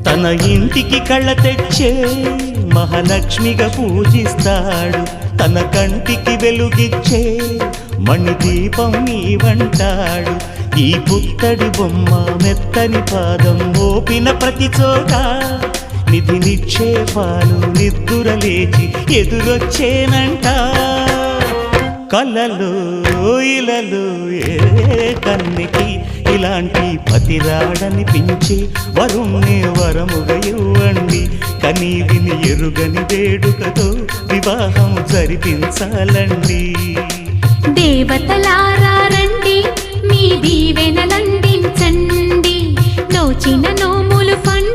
తన ఇంటికి కళ్ళ తెచ్చే మహాలక్ష్మిగా పూజిస్తాడు. తన కంటికి వెలుగిచ్చే మణిదీపం నీవంటాడు. ఈ పుత్తడి బొమ్మ మెత్తని పాదం మోపిన ప్రతి చోట నిధి నిక్షేపాలు నిద్దురలేచి ఎదురొచ్చేనంట. కలలో ఇలలో ఏ కన్నికి ఇలాంటి పతిరాడనిపించే వరుణ్ణి వరముగా ఇవ్వండి. కనీ విని ఎరుగని వేడుకతో వివాహం జరిపించాలండి. దేవతలారా రండి, మీ దీవెనలందించండి. నోచిన నోములు పండి